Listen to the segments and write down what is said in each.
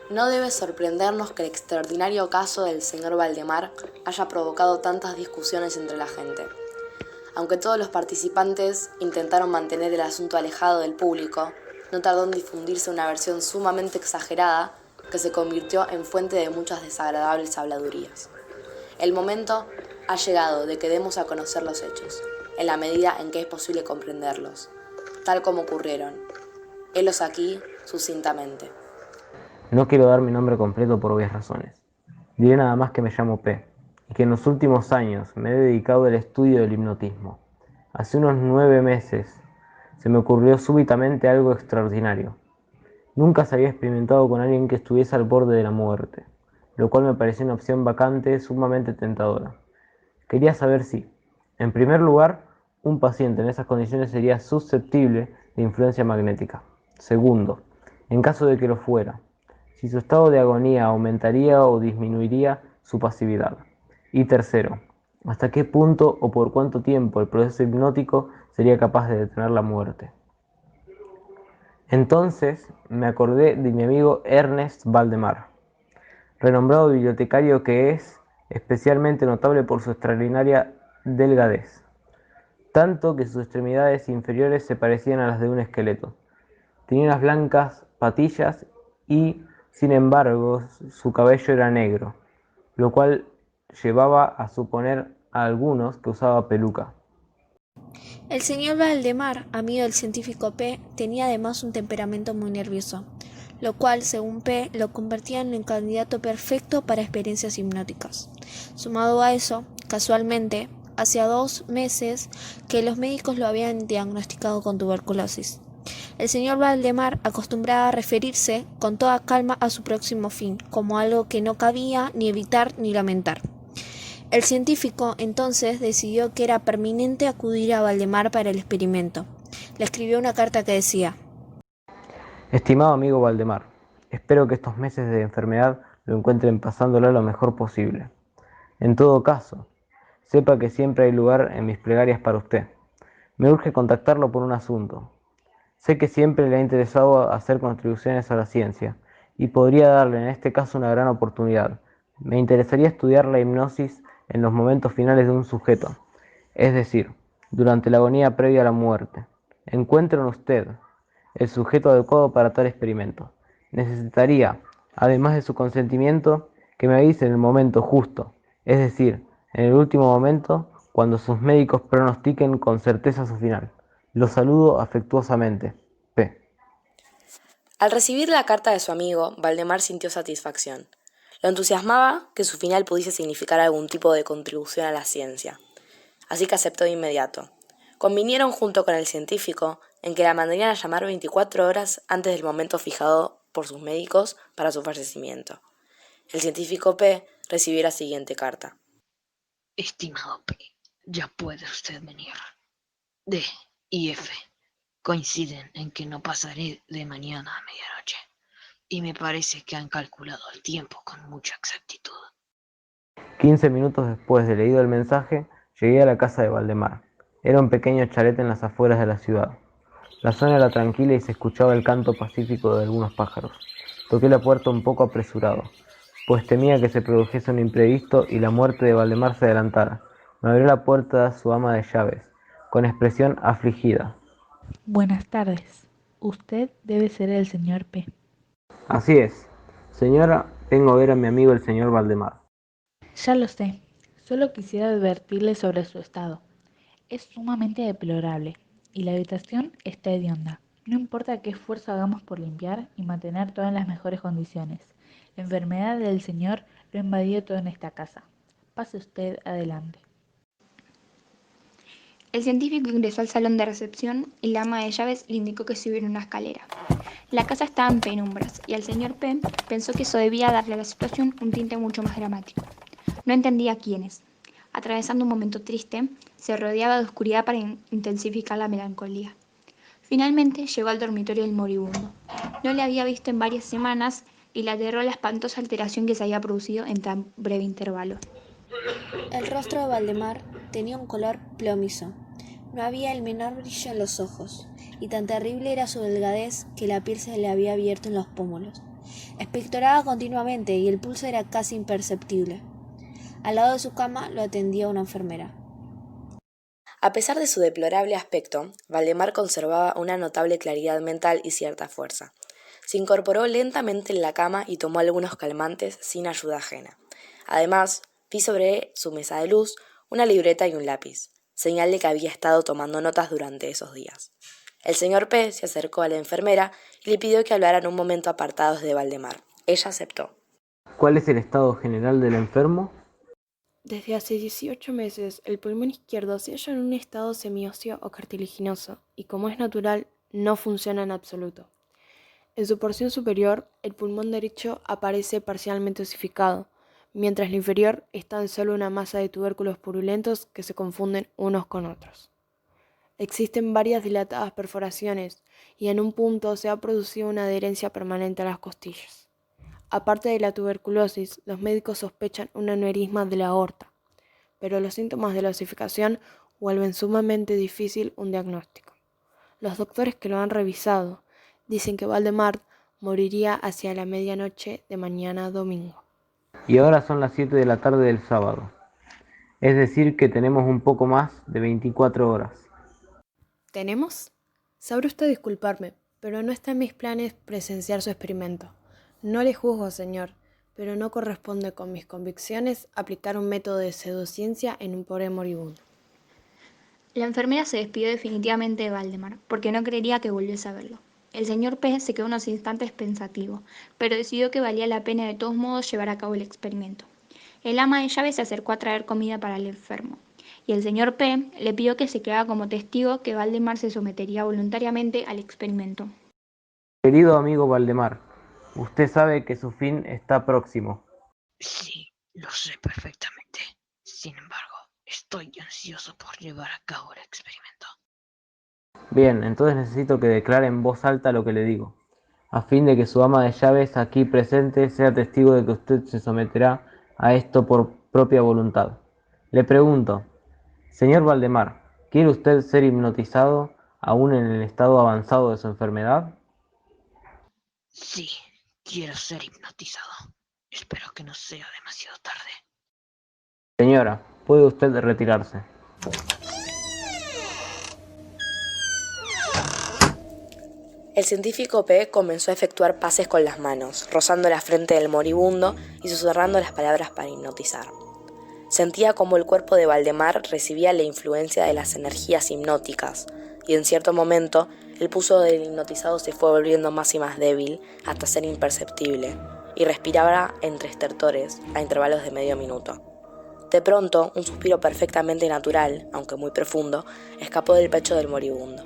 No debe sorprendernos que el extraordinario caso del señor Valdemar haya provocado tantas discusiones entre la gente. Aunque todos los participantes intentaron mantener el asunto alejado del público, no tardó en difundirse una versión sumamente exagerada que se convirtió en fuente de muchas desagradables habladurías. El momento ha llegado de que demos a conocer los hechos, en la medida en que es posible comprenderlos, tal como ocurrieron. Helos aquí sucintamente. No quiero dar mi nombre completo por obvias razones. Diré nada más que me llamo P, y que en los últimos años me he dedicado al estudio del hipnotismo. Hace unos 9 meses se me ocurrió súbitamente algo extraordinario. Nunca se había experimentado con alguien que estuviese al borde de la muerte, lo cual me pareció una opción vacante sumamente tentadora. Quería saber si, en primer lugar, un paciente en esas condiciones sería susceptible de influencia magnética. Segundo, en caso de que lo fuera, si su estado de agonía aumentaría o disminuiría su pasividad. Y tercero, hasta qué punto o por cuánto tiempo el proceso hipnótico sería capaz de detener la muerte. Entonces me acordé de mi amigo Ernest Valdemar, renombrado bibliotecario que es especialmente notable por su extraordinaria delgadez, tanto que sus extremidades inferiores se parecían a las de un esqueleto. Tenía unas blancas patillas y, sin embargo, su cabello era negro, lo cual llevaba a suponer a algunos que usaba peluca. El señor Valdemar, amigo del científico P, tenía además un temperamento muy nervioso, lo cual, según P, lo convertía en el candidato perfecto para experiencias hipnóticas. Sumado a eso, casualmente, hacía 2 meses que los médicos lo habían diagnosticado con tuberculosis. El señor Valdemar acostumbraba a referirse con toda calma a su próximo fin, como algo que no cabía ni evitar ni lamentar. El científico entonces decidió que era pertinente acudir a Valdemar para el experimento. Le escribió una carta que decía: Estimado amigo Valdemar, espero que estos meses de enfermedad lo encuentren pasándolo lo mejor posible. En todo caso, sepa que siempre hay lugar en mis plegarias para usted. Me urge contactarlo por un asunto. Sé que siempre le ha interesado hacer contribuciones a la ciencia y podría darle en este caso una gran oportunidad. Me interesaría estudiar la hipnosis en los momentos finales de un sujeto, es decir, durante la agonía previa a la muerte. Encuentre en usted el sujeto adecuado para tal experimento. Necesitaría, además de su consentimiento, que me avise en el momento justo, es decir, en el último momento, cuando sus médicos pronostiquen con certeza su final. Lo saludo afectuosamente. P. Al recibir la carta de su amigo, Valdemar sintió satisfacción. Lo entusiasmaba que su final pudiese significar algún tipo de contribución a la ciencia. Así que aceptó de inmediato. Convinieron junto con el científico en que la mandarían a llamar 24 horas antes del momento fijado por sus médicos para su fallecimiento. El científico P recibió la siguiente carta. Estimado P, ya puede usted venir. D y F coinciden en que no pasaré de mañana a medianoche, y me parece que han calculado el tiempo con mucha exactitud. 15 minutos después de leído el mensaje, llegué a la casa de Valdemar. Era un pequeño chalet en las afueras de la ciudad. La zona era tranquila y se escuchaba el canto pacífico de algunos pájaros. Toqué la puerta un poco apresurado, pues temía que se produjese un imprevisto y la muerte de Valdemar se adelantara. Me abrió la puerta su ama de llaves, con expresión afligida. Buenas tardes. Usted debe ser el señor P. Así es. Señora, vengo a ver a mi amigo el señor Valdemar. Ya lo sé. Solo quisiera advertirle sobre su estado. Es sumamente deplorable y la habitación está hedionda. No importa qué esfuerzo hagamos por limpiar y mantener todo en las mejores condiciones. La enfermedad del señor lo invadió todo en esta casa. Pase usted adelante. El científico ingresó al salón de recepción y la ama de llaves le indicó que subiera una escalera. La casa estaba en penumbras y el señor P pensó que eso debía darle a la situación un tinte mucho más dramático. No entendía quiénes. Atravesando un momento triste, se rodeaba de oscuridad para intensificar la melancolía. Finalmente llegó al dormitorio del moribundo. No le había visto en varias semanas y le aterró la espantosa alteración que se había producido en tan breve intervalo. El rostro de Valdemar tenía un color plomizo. No había el menor brillo en los ojos, y tan terrible era su delgadez que la piel se le había abierto en los pómulos. Expectoraba continuamente y el pulso era casi imperceptible. Al lado de su cama lo atendía una enfermera. A pesar de su deplorable aspecto, Valdemar conservaba una notable claridad mental y cierta fuerza. Se incorporó lentamente en la cama y tomó algunos calmantes sin ayuda ajena. Además, vi sobre su mesa de luz una libreta y un lápiz, señal de que había estado tomando notas durante esos días. El señor P. se acercó a la enfermera y le pidió que hablaran un momento apartados de Valdemar. Ella aceptó. ¿Cuál es el estado general del enfermo? Desde hace 18 meses, el pulmón izquierdo se halla en un estado semióseo o cartilaginoso y, como es natural, no funciona en absoluto. En su porción superior, el pulmón derecho aparece parcialmente osificado, mientras el inferior está en solo una masa de tubérculos purulentos que se confunden unos con otros. Existen varias dilatadas perforaciones y en un punto se ha producido una adherencia permanente a las costillas. Aparte de la tuberculosis, los médicos sospechan un aneurisma de la aorta, pero los síntomas de la osificación vuelven sumamente difícil un diagnóstico. Los doctores que lo han revisado dicen que Valdemar moriría hacia la medianoche de mañana domingo. Y ahora son las 7 de la tarde del sábado. Es decir que tenemos un poco más de 24 horas. ¿Tenemos? Sabrá usted disculparme, pero no está en mis planes presenciar su experimento. No le juzgo, señor, pero no corresponde con mis convicciones aplicar un método de pseudociencia en un pobre moribundo. La enfermera se despidió definitivamente de Valdemar, porque no creería que volviese a verlo. El señor P. se quedó unos instantes pensativo, pero decidió que valía la pena de todos modos llevar a cabo el experimento. El ama de llaves se acercó a traer comida para el enfermo, y el señor P. le pidió que se quedara como testigo que Valdemar se sometería voluntariamente al experimento. Querido amigo Valdemar, usted sabe que su fin está próximo. Sí, lo sé perfectamente. Sin embargo, estoy ansioso por llevar a cabo el experimento. Bien, entonces necesito que declare en voz alta lo que le digo, a fin de que su ama de llaves aquí presente sea testigo de que usted se someterá a esto por propia voluntad. Le pregunto, señor Valdemar, ¿quiere usted ser hipnotizado aún en el estado avanzado de su enfermedad? Sí, quiero ser hipnotizado. Espero que no sea demasiado tarde. Señora, puede usted retirarse. El científico P. comenzó a efectuar pases con las manos, rozando la frente del moribundo y susurrando las palabras para hipnotizar. Sentía como el cuerpo de Valdemar recibía la influencia de las energías hipnóticas, y en cierto momento el pulso del hipnotizado se fue volviendo más y más débil hasta ser imperceptible, y respiraba entre estertores a intervalos de medio minuto. De pronto, un suspiro perfectamente natural, aunque muy profundo, escapó del pecho del moribundo.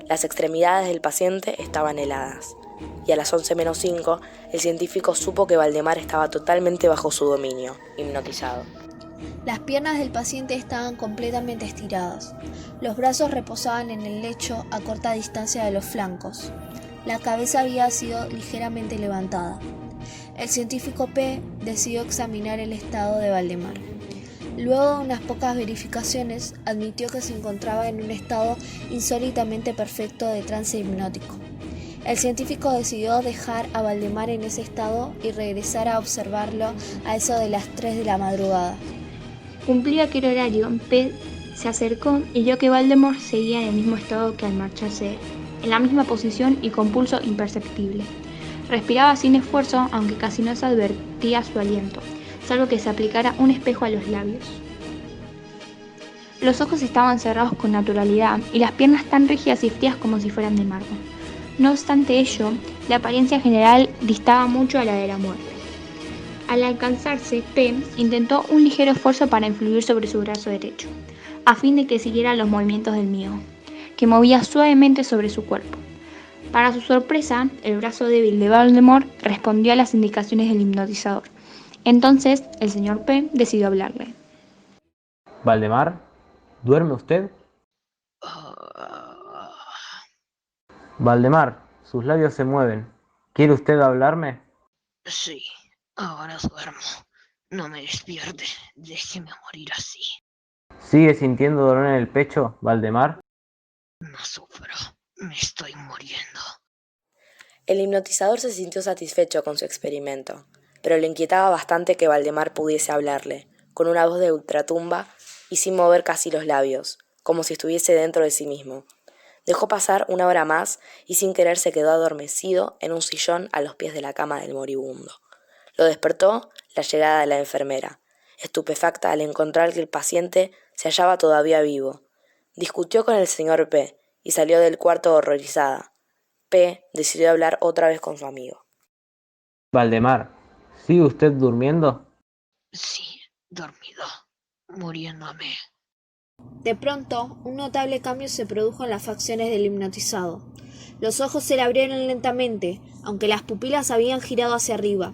Las extremidades del paciente estaban heladas, y a las 11:05 el científico supo que Valdemar estaba totalmente bajo su dominio, hipnotizado. Las piernas del paciente estaban completamente estiradas. Los brazos reposaban en el lecho a corta distancia de los flancos. La cabeza había sido ligeramente levantada. El científico P. decidió examinar el estado de Valdemar. Luego de unas pocas verificaciones, admitió que se encontraba en un estado insólitamente perfecto de trance hipnótico. El científico decidió dejar a Valdemar en ese estado y regresar a observarlo a eso de las 3 de la madrugada. Cumplido aquel horario, P. se acercó y vio que Valdemar seguía en el mismo estado que al marcharse, en la misma posición y con pulso imperceptible. Respiraba sin esfuerzo, aunque casi no se advertía su aliento, salvo que se aplicara un espejo a los labios. Los ojos estaban cerrados con naturalidad y las piernas tan rígidas y frías como si fueran de mármol. No obstante ello, la apariencia general distaba mucho a la de la muerte. Al alcanzarse, P. intentó un ligero esfuerzo para influir sobre su brazo derecho, a fin de que siguiera los movimientos del mío, que movía suavemente sobre su cuerpo. Para su sorpresa, el brazo débil de Valdemar respondió a las indicaciones del hipnotizador. Entonces, el señor P. decidió hablarle. Valdemar, ¿duerme usted? Valdemar, sus labios se mueven. ¿Quiere usted hablarme? Sí, ahora duermo. No me despierte. Déjeme morir así. ¿Sigue sintiendo dolor en el pecho, Valdemar? No sufro. Me estoy muriendo. El hipnotizador se sintió satisfecho con su experimento, pero le inquietaba bastante que Valdemar pudiese hablarle, con una voz de ultratumba y sin mover casi los labios, como si estuviese dentro de sí mismo. Dejó pasar una hora más y sin querer se quedó adormecido en un sillón a los pies de la cama del moribundo. Lo despertó la llegada de la enfermera, estupefacta al encontrar que el paciente se hallaba todavía vivo. Discutió con el señor P. y salió del cuarto horrorizada. P. decidió hablar otra vez con su amigo. Valdemar, ¿sigue usted durmiendo? Sí, dormido, muriéndome. De pronto, un notable cambio se produjo en las facciones del hipnotizado. Los ojos se le abrieron lentamente, aunque las pupilas habían girado hacia arriba.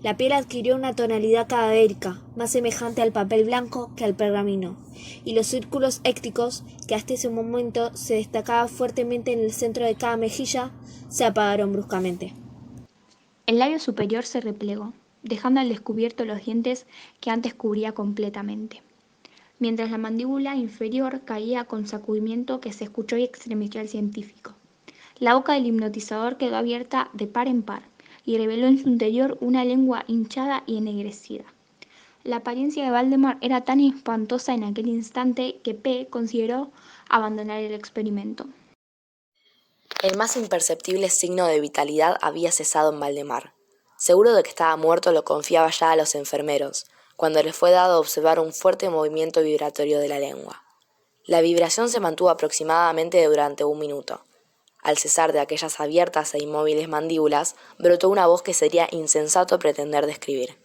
La piel adquirió una tonalidad cadavérica, más semejante al papel blanco que al pergamino, y los círculos écticos, que hasta ese momento se destacaban fuertemente en el centro de cada mejilla, se apagaron bruscamente. El labio superior se replegó, dejando al descubierto los dientes que antes cubría completamente, mientras la mandíbula inferior caía con sacudimiento que se escuchó y estremeció al científico. La boca del hipnotizador quedó abierta de par en par y reveló en su interior una lengua hinchada y ennegrecida. La apariencia de Valdemar era tan espantosa en aquel instante que P. consideró abandonar el experimento. El más imperceptible signo de vitalidad había cesado en Valdemar. Seguro de que estaba muerto, lo confiaba ya a los enfermeros, cuando le fue dado observar un fuerte movimiento vibratorio de la lengua. La vibración se mantuvo aproximadamente durante 1 minuto. Al cesar de aquellas abiertas e inmóviles mandíbulas, brotó una voz que sería insensato pretender describir.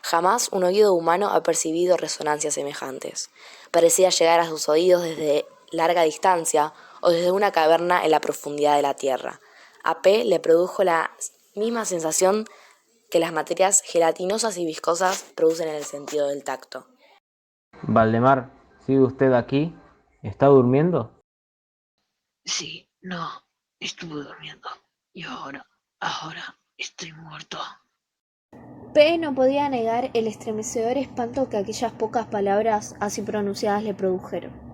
Jamás un oído humano ha percibido resonancias semejantes. Parecía llegar a sus oídos desde larga distancia o desde una caverna en la profundidad de la tierra. A P. le produjo la misma sensación que las materias gelatinosas y viscosas producen en el sentido del tacto. Valdemar, ¿sigue usted aquí? ¿Está durmiendo? Sí, no, estuve durmiendo. Y ahora estoy muerto. P. no podía negar el estremecedor espanto que aquellas pocas palabras así pronunciadas le produjeron.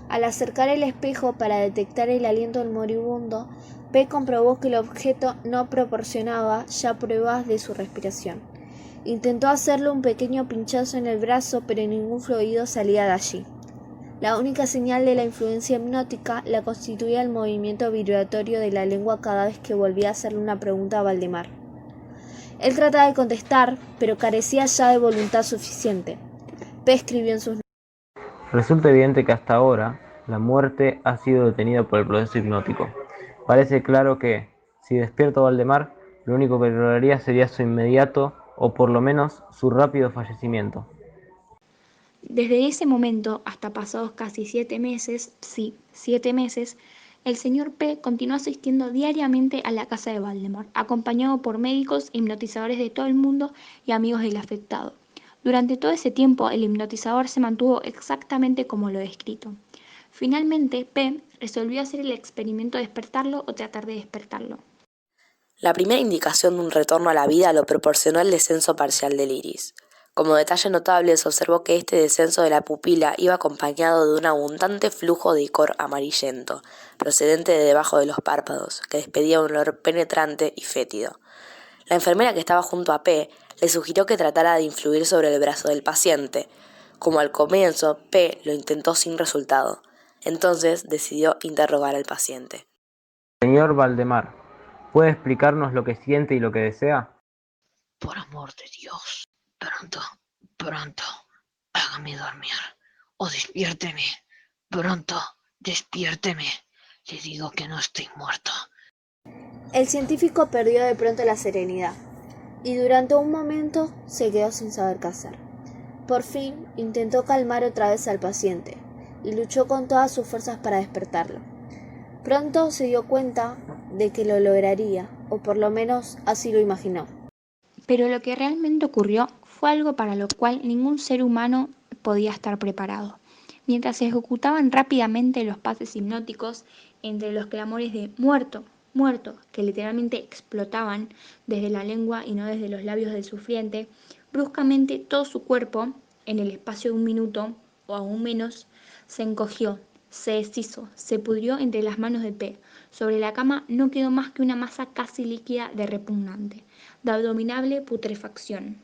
Al acercar el espejo para detectar el aliento del moribundo, P. comprobó que el objeto no proporcionaba ya pruebas de su respiración. Intentó hacerle un pequeño pinchazo en el brazo, pero ningún fluido salía de allí. La única señal de la influencia hipnótica la constituía el movimiento vibratorio de la lengua cada vez que volvía a hacerle una pregunta a Valdemar. Él trataba de contestar, pero carecía ya de voluntad suficiente. P. escribió en sus notas: Resulta evidente que hasta ahora la muerte ha sido detenida por el proceso hipnótico. Parece claro que, si despierto Valdemar, lo único que lograría sería su inmediato, o por lo menos su rápido fallecimiento. Desde ese momento hasta pasados casi 7 meses, sí, 7 meses, el señor P. continuó asistiendo diariamente a la casa de Valdemar, acompañado por médicos, hipnotizadores de todo el mundo y amigos del afectado. Durante todo ese tiempo, el hipnotizador se mantuvo exactamente como lo descrito. Finalmente, P. resolvió hacer el experimento de despertarlo o tratar de despertarlo. La primera indicación de un retorno a la vida lo proporcionó el descenso parcial del iris. Como detalle notable, se observó que este descenso de la pupila iba acompañado de un abundante flujo de icor amarillento, procedente de debajo de los párpados, que despedía un olor penetrante y fétido. La enfermera que estaba junto a P. le sugirió que tratara de influir sobre el brazo del paciente. Como al comienzo, P. lo intentó sin resultado. Entonces decidió interrogar al paciente. Señor Valdemar, ¿puede explicarnos lo que siente y lo que desea? Por amor de Dios, pronto, hágame dormir. O despiérteme. Pronto, despiérteme. Le digo que no estoy muerto. El científico perdió de pronto la serenidad, y durante un momento se quedó sin saber qué hacer. Por fin intentó calmar otra vez al paciente, y luchó con todas sus fuerzas para despertarlo. Pronto se dio cuenta de que lo lograría, o por lo menos así lo imaginó. Pero lo que realmente ocurrió fue algo para lo cual ningún ser humano podía estar preparado. Mientras se ejecutaban rápidamente los pases hipnóticos, entre los clamores de muerto, muerto, que literalmente explotaban desde la lengua y no desde los labios del sufriente, bruscamente todo su cuerpo, en el espacio de 1 minuto o aún menos, se encogió, se deshizo, se pudrió entre las manos de P. Sobre la cama no quedó más que una masa casi líquida de repugnante, de abominable putrefacción.